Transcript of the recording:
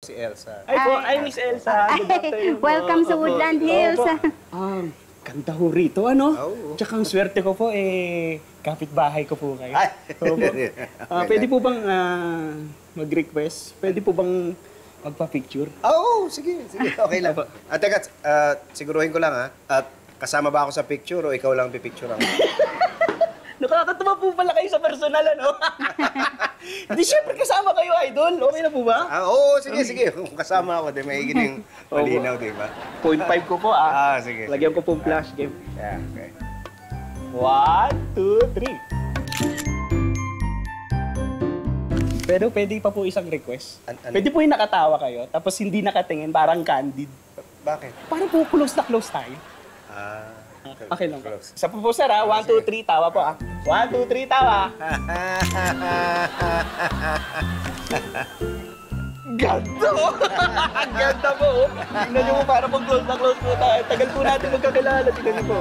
Si Elsa. Ay po, ay Miss Elsa. Good afternoon po. Welcome sa Woodland Hills. Ganda ho rito, ano? Oo. Tsaka ang swerte ko po, kapitbahay ko po kayo. Ay! Opo. Pwede po bang mag-request? Pwede po bang magpa-picture? Oo, sige. Okay lang. Teka, siguruhin ko lang ha. At kasama ba ako sa picture o ikaw lang pipicture ako? Nakakatawa po pala kayo sa personal, ano? Hindi, syempre kasama kayo, idol. Okay na po ba? Oo, sige. Kung kasama ako, di maiging malinaw, di ba? 0.5 ko po, Sige. Lagyan ko pong flash game. Yeah, okay. 1, 2, 3. Pero pwede pa po isang request. Ano? Pwede po yung nakatawa kayo, tapos hindi nakatingin, parang candid. Bakit? Parang po close na close tayo. Okay lang po. Close. Sa po, sir, 1, 2, 3, tawa po, 1, 2, 3, tawa. Ganda po! Ang ganda po! Tingnan niyo po, parang po close na close po tayo. Tagal po natin magkakilala. Tingnan niyo po.